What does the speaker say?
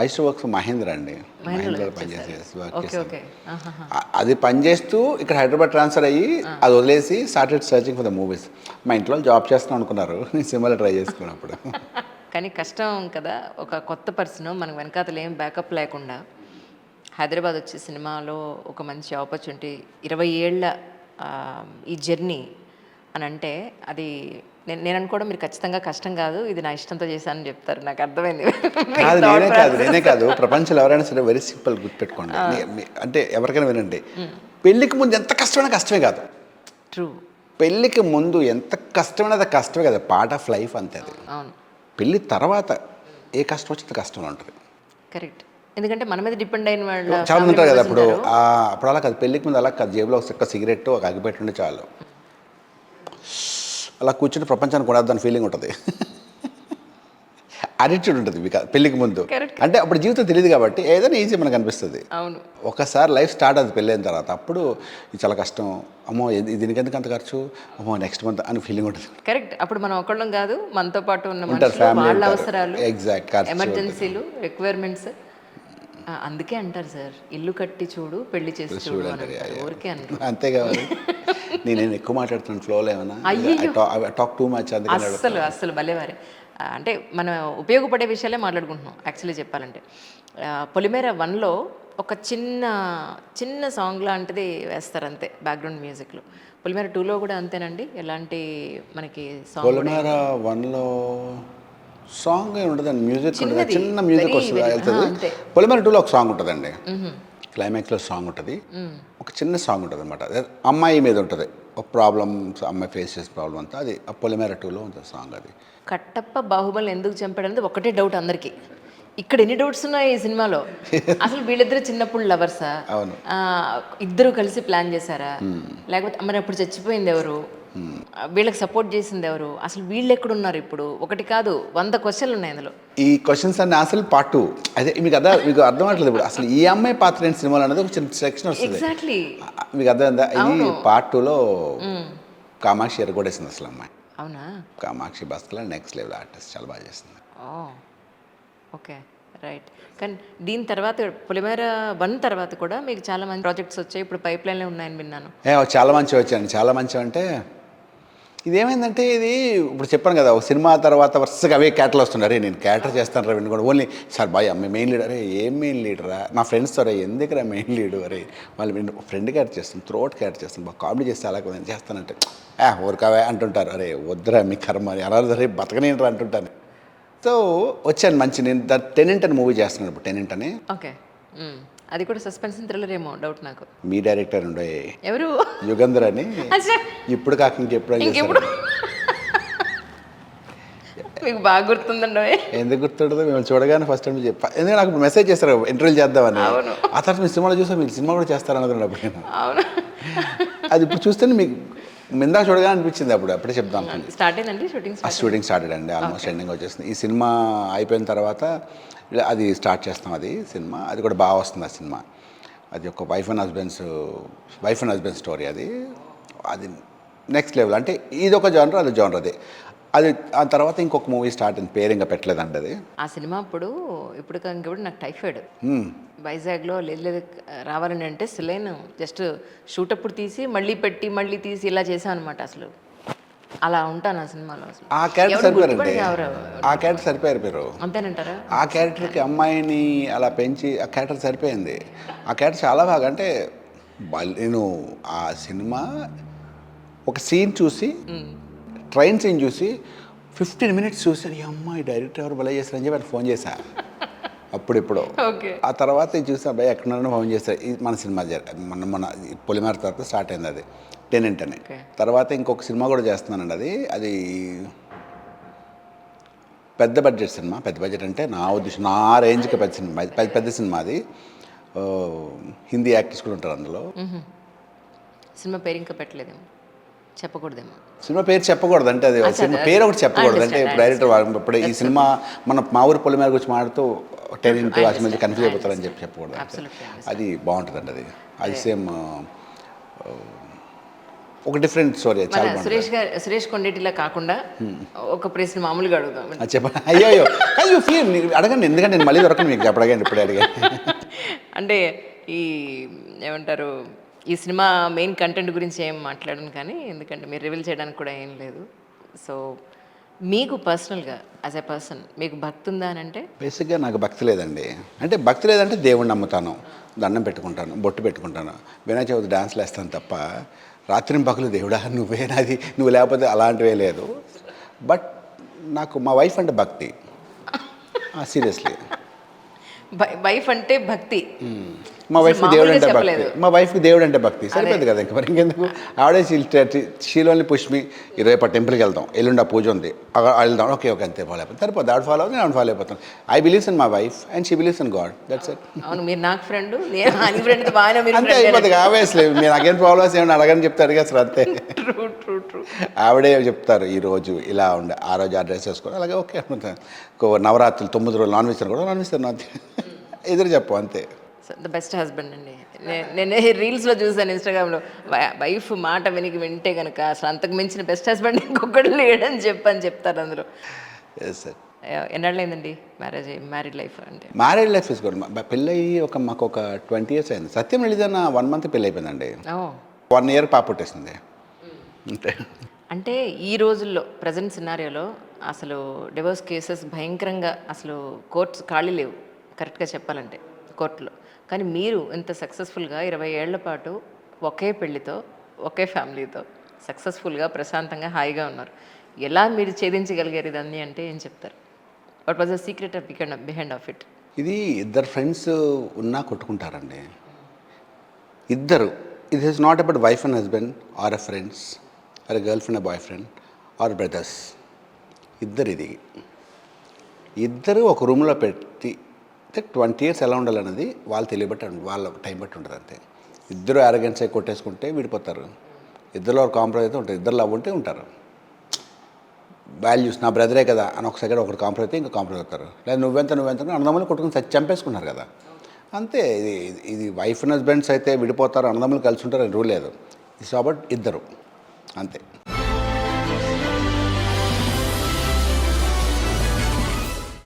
Ice works Mahindra అండి. మహేంద్రలో పనిచేసి work okay చేశాను. ఓకే. ఆహాహా. అది పనిచేస్తూ ఇక్కడ హైదరాబాద్ ట్రాన్స్ఫర్ అయ్యి అది వదిలేసి started searching for the movies. మా ఇంట్లో జాబ్ చేస్తున్నాను అనుకున్నారు, నేను సినిమాలో ట్రై చేసుకున్నప్పుడు. కానీ కష్టం కదా, ఒక కొత్త పర్సన్ మనకు వెనకాతలు ఏం బ్యాకప్ లేకుండా హైదరాబాద్ వచ్చే సినిమాలో ఒక మంచి ఆపర్చునిటీ 20 ఏళ్ళ ఈ జర్నీ అని అంటే అది నేను అనుకోవడం మీరు ఖచ్చితంగా కష్టం కాదు, ఇది నా ఇష్టంతో చేశానని చెప్తారు. నాకు అర్థమైంది. కాదు, నేనే కాదు ప్రపంచంలో ఎవరైనా సరే వెరీ సింపుల్ గుర్తుపెట్టుకోండి. అంటే ఎవరికైనా వినండి, పెళ్ళికి ముందు ఎంత కష్టమైనా కష్టమే కాదు. ట్రూ. పెళ్ళికి ముందు ఎంత కష్టమైనా అది కష్టమే కదా, పార్ట్ ఆఫ్ లైఫ్ అంతే అది. అవును, పెళ్ళి తర్వాత ఏ కష్టం వచ్చింది కష్టంలో ఉంటుంది. కరెక్ట్. ఎందుకంటే మన మీద డిపెండ్ అయిన వాళ్ళు చాలా మంది ఉంటారు కదా. అప్పుడు అలా కాదు, పెళ్ళికి ముందు అలా కాదు, జేబులో ఒక సిగరెట్ ఒక అగ్గిపెట్టి ఉంటే చాలు, అలా కూర్చుని ప్రపంచాన్ని కొనేద్దాని ఫీలింగ్ ఉంటుంది. యాటిట్యూడ్ ఉంటుంది మీకు పెళ్ళికి ముందు. అంటే అప్పుడు జీవితం తెలియదు కాబట్టి ఏదైనా ఈజీ మనకు అనిపిస్తుంది. అవును. ఒకసారి లైఫ్ స్టార్ట్ అవుతుంది పెళ్ళైన తర్వాత, అప్పుడు ఇది చాలా కష్టం, అమ్మో దీనికి ఎందుకు అంత ఖర్చు, అమ్మో నెక్స్ట్ మంత్ అని ఫీలింగ్ ఉంటుంది. కరెక్ట్. అప్పుడు మనం ఒకళ్ళం కాదు, మనతో పాటు ఉన్న ఉంటారు, మనుషులు, ఫ్యామిలీ వాళ్ళ ఉంటారు. అవసరాలు, ఎగ్జాక్ట్, ఎమర్జెన్సీలు, రిక్వైర్మెంట్స్. అందుకే అంటారు సార్, ఇల్లు కట్టి చూడు పెళ్లి చేసి చూడు అని అంటారు. ఊరికే అంటారు. అంతే కావాలి. నేను ఎక్కువ మాట్లాడుతున్నాను ఫ్లోలో ఏమన్నా, టాక్ టూ మచ్. అస్సలు భలేవారే. అంటే మనం ఉపయోగపడే విషయాలే మాట్లాడుకుంటున్నాం యాక్చువల్లీ చెప్పాలంటే. పొలిమేర 1లో ఒక చిన్న సాంగ్ లాంటిది వేస్తారు అంతే బ్యాక్గ్రౌండ్ మ్యూజిక్లో. పొలిమేర 2లో కూడా అంతేనండి, ఎలాంటి మనకి సాంగ్? పొలిమేర 1లో సాంగ్ ఉండదండి, మ్యూజిక్ ఉంటుంది, చిన్న మ్యూజిక్ వస్తుంది వెళ్తుంది. పొలిమేర 2లో ఒక సాంగ్ ఉంటుందండి, క్లైమాక్స్లో సాంగ్ ఉంటుంది, ఒక చిన్న సాంగ్ ఉంటుంది అనమాట. అమ్మాయి మీద ఉంటుంది, ఒక ప్రాబ్లమ్స్ అమ్మాయి ఫేస్ చేసే ప్రాబ్లం అంతా, అది పొలిమేర 2లో ఉంటుంది సాంగ్. అది కట్టప్ప బాహుబలిని ఎందుకు చంపాడు అనేది ఒకటే డౌట్ అందరికీ. ఇక్కడ ఎన్ని డౌట్స్ ఉన్నాయి ఈ సినిమాలో. అసలు వీళ్ళిద్దరు చిన్నప్పుడు లవర్సా? అవును. ఇద్దరు కలిసి ప్లాన్ చేశారా, లేకపోతే మరి అప్పుడు చచ్చిపోయింది ఎవరు, వీళ్ళకి సపోర్ట్ చేసింది ఎవరు, అసలు వీళ్ళు ఎక్కడున్నారు ఇప్పుడు? ఒకటి కాదు 100 క్వశ్చన్లు ఉన్నాయి అందులో. ఈ క్వశ్చన్స్ అన్ని అసలు పార్ట్ 2. అదే మీకు అర్థం అవ్వట్లేదు ఇప్పుడు అసలు ఈ అమ్మాయి పాత్ర ఏంటి సినిమాలో అనేది ఒక చిన్న సెక్షన్ వస్తుంది. ఎగ్జాక్ట్లీ. మీకు అర్థమైందా? ఇది పార్ట్ 2లో కామాక్షి ఎరగొడేసింది అసలు అమ్మాయి. అవునా? కామాక్షి బస్కల నెక్స్ట్ లెవెల్ ఆర్టిస్ట్, చాలా బాగా చేస్తుంది. Okay, right. కానీ దీని తర్వాత పొలిమేర 1 తర్వాత కూడా మీకు చాలా మంచి ప్రాజెక్ట్స్ వచ్చాయి, ఇప్పుడు పైప్ లైన్లో ఉన్నాయని విన్నాను. చాలా మంచి వచ్చాయండి, చాలా మంచి. అంటే ఇదేమైందంటే, ఇది ఇప్పుడు చెప్పాను కదా, ఒక సినిమా తర్వాత వరుసగా అవే క్యారెక్టర్లు వస్తున్నారు. నేను క్యారెక్టర్ చేస్తాను రా విని కూడా ఓన్లీ సార్ బాయ్ అమ్మాయి మెయిన్ లీడర్. అరే ఏం మెయిన్ లీడరా, నా ఫ్రెండ్స్ రే ఎందుకురా మెయిన్ లీడు, అరే వాళ్ళు ఫ్రెండ్ క్యారెక్టర్ చేస్తాను, త్రోట్ క్యారెక్టర్ చేస్తాను, బాగా కామెడీ చేస్తే అలా నేను చేస్తానంటే ఊరికావే అంటుంటారు. అరే వద్దురా మీ కర్మ అని అలా రే బతకనేంట్రా అంటుంటాను. సో వచ్చాను మంచి. నేను టెనెంట్ అని మూవీ చేస్తున్నాను ఇప్పుడు, టెనెంట్ అని. ఓకే, అది కూడా సస్పెన్స్ థ్రిల్లర్ ఏమో డౌట్ నాకు. మీ డైరెక్టర్ ఉండే ఎవరు? యుగంధర్ అని. ఇప్పుడు కాక ఇంకెప్పుడు మీకు బాగా గుర్తుందండి. ఎందుకు గుర్తుండదు, మేము చూడగానే ఫస్ట్ టైం ఎందుకంటే నాకు మెసేజ్ చేస్తారు ఇంటర్వ్యూ చేద్దామని. ఆ తర్వాత మీరు సినిమాలో చూస్తే మీరు సినిమా కూడా చేస్తారనుకున్నప్పుడు నేను అది ఇప్పుడు చూస్తే మీకు మిందా చూడగా అనిపించింది. అప్పుడే చెప్దాం అనుకుంది. స్టార్ట్ అయిందండి షూటింగ్ స్టార్ట్ అండి, ఆల్మోస్ట్ ఎండింగ్ వచ్చేసింది. ఈ సినిమా అయిపోయిన తర్వాత అది స్టార్ట్ చేస్తాం. అది సినిమా, అది కూడా బాగా వస్తుంది ఆ సినిమా. అది ఒక వైఫ్ అండ్ హస్బెండ్ స్టోరీ. అది నెక్స్ట్ లెవెల్. అంటే ఇది ఒక జానర్, అది జానర్. అది ఆ తర్వాత ఇంకొక మూవీ స్టార్ట్ అయింది, పేరు ఇంకా పెట్టలేదండి అది. ఆ సినిమా ఇప్పుడు నాకు టైఫాయిడ్ వైజాగ్లో లేదు రావాలని అంటే సిలైన్ జస్ట్ షూట్ అప్పుడు తీసి మళ్ళీ పెట్టి మళ్ళీ తీసి ఇలా చేశాను అనమాట. అసలు అలా ఉంటాను ఆ సినిమాలో. అసలు ఆ క్యారెక్టర్ సరిపోయారు మీరు, అంతేనంటారా? ఆ క్యారెక్టర్కి అమ్మాయిని అలా పెంచి ఆ క్యారెక్టర్ సరిపోయింది. ఆ క్యారెక్టర్ చాలా బాగా. అంటే నేను ఆ సినిమా ఒక సీన్ చూసి, ట్రైన్ సీన్ చూసి 15 minutes చూసి ఈ అమ్మాయి డైరెక్టర్ ఎవరు భలే చేస్తారని చెప్పి ఆయన ఫోన్ చేశా అప్పుడిప్పుడు. ఆ తర్వాత చూసా భయ ఎక్కడున్నారని ఫోన్ చేశారు. ఇది మన సినిమా మన పొలిమేర తర్వాత స్టార్ట్ అయింది అది, టెనెంట్ అని. తర్వాత ఇంకొక సినిమా కూడా చేస్తున్నానండి. అది పెద్ద బడ్జెట్ సినిమా. పెద్ద బడ్జెట్ అంటే నా ఉద్దేశం, నా రేంజ్కి పెద్ద సినిమా అది. హిందీ యాక్టర్స్ కూడా ఉంటారు అందులో. సినిమా పేరు ఇంకా పెట్టలేదేమో, చెప్పకూడదేమో. సినిమా పేరు చెప్పకూడదు అంటే, అది సినిమా పేరు ఒకటి చెప్పకూడదు అంటే డైరెక్టర్ ఇప్పుడు ఈ సినిమా మా ఊరి పొలిమేర గురించి మాడుతూ టెనెంట్ వాటి మీద కన్ఫ్యూజ్ అయిపోతారని చెప్పకూడదు. అది బాగుంటుందండి. అది సేమ్ ఒక డిఫరెంట్ స్టోరీ మన చాలా బాగుంటుంది. సురేష్ కొండేటిలా కాకుండా ఒక ప్రశ్న మామూలుగా అడుగుదాం. చెప్పండి. అయ్యో యూ ఫీల్ అడగండి, ఎందుకంటే నేను మళ్ళీ దొరకను మీకు అడగండి, ఇప్పుడే అడిగాను. అంటే ఈ ఏమంటారు, ఈ సినిమా మెయిన్ కంటెంట్ గురించి ఏం మాట్లాడను కానీ, ఎందుకంటే మీరు రివీల్ చేయడానికి కూడా ఏం లేదు. సో మీకు పర్సనల్గా యాజ్ ఎ పర్సన్ మీకు భక్తి ఉందా అని అంటే? బేసిక్గా నాకు భక్తి లేదండి. అంటే భక్తి లేదంటే దేవుణ్ణి నమ్ముతాను, దండం పెట్టుకుంటాను, బొట్టు పెట్టుకుంటాను, వినాయక చవితి డాన్స్లు వేస్తాను తప్ప రాత్రి పగలు దేవుడా నువ్వే నాది, నువ్వు లేకపోతే అలాంటివే లేదు. బట్ నాకు మా వైఫ్ అంటే భక్తి, సీరియస్లీ. వైఫ్ అంటే భక్తి. మా వైఫ్కి దేవుడు అంటే భక్తి, చెప్పలేదు. మా వైఫ్కి దేవుడు అంటే భక్తి సరిపోద్ది కదా. ఇంక మరి ఇంకెందుకు, ఆవిడే షీలోని పుష్మి రేపు టెంపుల్కి వెళ్తాం, ఎల్లుండి ఆ పూజ ఉంది, వెళ్దాం, ఓకే అంతే ఫాలో అయిపోతుంది, సరిపోద్ది. ఆవిడ ఫాలో అవుతుంది, ఆవిడ ఫాలో అయిపోతాను. I believes in my wife and she believes in God, that's it. అవును, మీరు నాకు ఫ్రెండ్, నేను ఫ్రెండ్ బాగా అంతే అయిపోతుంది. ఆవేస్లే మీరు నాకేం ప్రాబ్లమ్స్ ఏమైనా అడగని చెప్తే అడిగేస్తారు అంతే. ట్రూ. ఆవిడే చెప్తారు ఈరోజు ఇలా ఉండే, ఆ రోజు ఆ డ్రెస్ వేసుకోవాలి, అలాగే ఓకే అనుకుంటాను. నవరాత్రులు 9 రోజులు నాన్ వెజ్ కూడా నాన్ వెజ్ అంతే, ఎదురు చెప్పు అంతే. ద బెస్ట్ హస్బెండ్ అండి. నేను రీల్స్లో చూసాను ఇన్స్టాగ్రామ్లో, వైఫ్ మాట వింటే కనుక అసలు అంతకు మించిన బెస్ట్ హస్బెండ్ ఇంకొకటి లేడని చెప్తారు అందులో. Yes sir. ఎన్నాళ్ళైందండి మ్యారీడ్ లైఫ్ అంటే? Marriage life is good. పెళ్ళయి మాకు ఒక 20 years అయింది. సత్యం రిలీజ్ అయిన 1 month పెళ్ళి అయిపోయిందండి. 1 year పాప పుట్టేసింది అంతే. అంటే ఈ రోజుల్లో ప్రజెంట్ సినారియోలో అసలు డివోర్స్ కేసెస్ భయంకరంగా, అసలు కోర్ట్స్ ఖాళీ లేవు కరెక్ట్గా చెప్పాలంటే కోర్టులో. కానీ మీరు ఇంత సక్సెస్ఫుల్గా 20 ఏళ్ల పాటు ఒకే పెళ్లితో ఒకే ఫ్యామిలీతో సక్సెస్ఫుల్గా ప్రశాంతంగా హాయిగా ఉన్నారు. ఎలా మీరు ఛేదించగలిగారు ఇదన్నీ అంటే ఏం చెప్తారు? What was the secret of behind of it? ఇది ఇద్దరు ఫ్రెండ్స్ ఉన్నా కొట్టుకుంటారండి. ఇద్దరు, it is not about wife and husband or a friends or a girlfriend, boyfriend or brothers. ఇద్దరు ఒక రూమ్లో పెట్టి 20 years ఎలా ఉండాలన్నది వాళ్ళు తెలియబట్టి, వాళ్ళ టైం బట్టి ఉంటుంది అంతే. ఇద్దరు అరగెన్స్ అయి కొట్టేసుకుంటే విడిపోతారు, ఇద్దరులో ఒక కాంప్రమైజ్ అయితే ఉంటుంది, ఇద్దరు లవ్ ఉంటే ఉంటారు. వాల్యూస్ నా బ్రదరే కదా అని ఒక సెకండ్ ఒకటి కాంప్రమైజ్ అయితే ఇంకా కాంప్రమైజ్ అవుతారు, లేదా నువ్వెంత అన్నదమ్ములు కొట్టుకుని చంపేసుకున్నారు కదా అంతే. ఇది వైఫ్ అండ్ హస్బెండ్స్ అయితే విడిపోతారు, అన్నదమ్ములు కలిసి ఉంటారు అని రూల్ లేదు. ఇట్స్ అబౌట్ ఇద్దరు అంతే.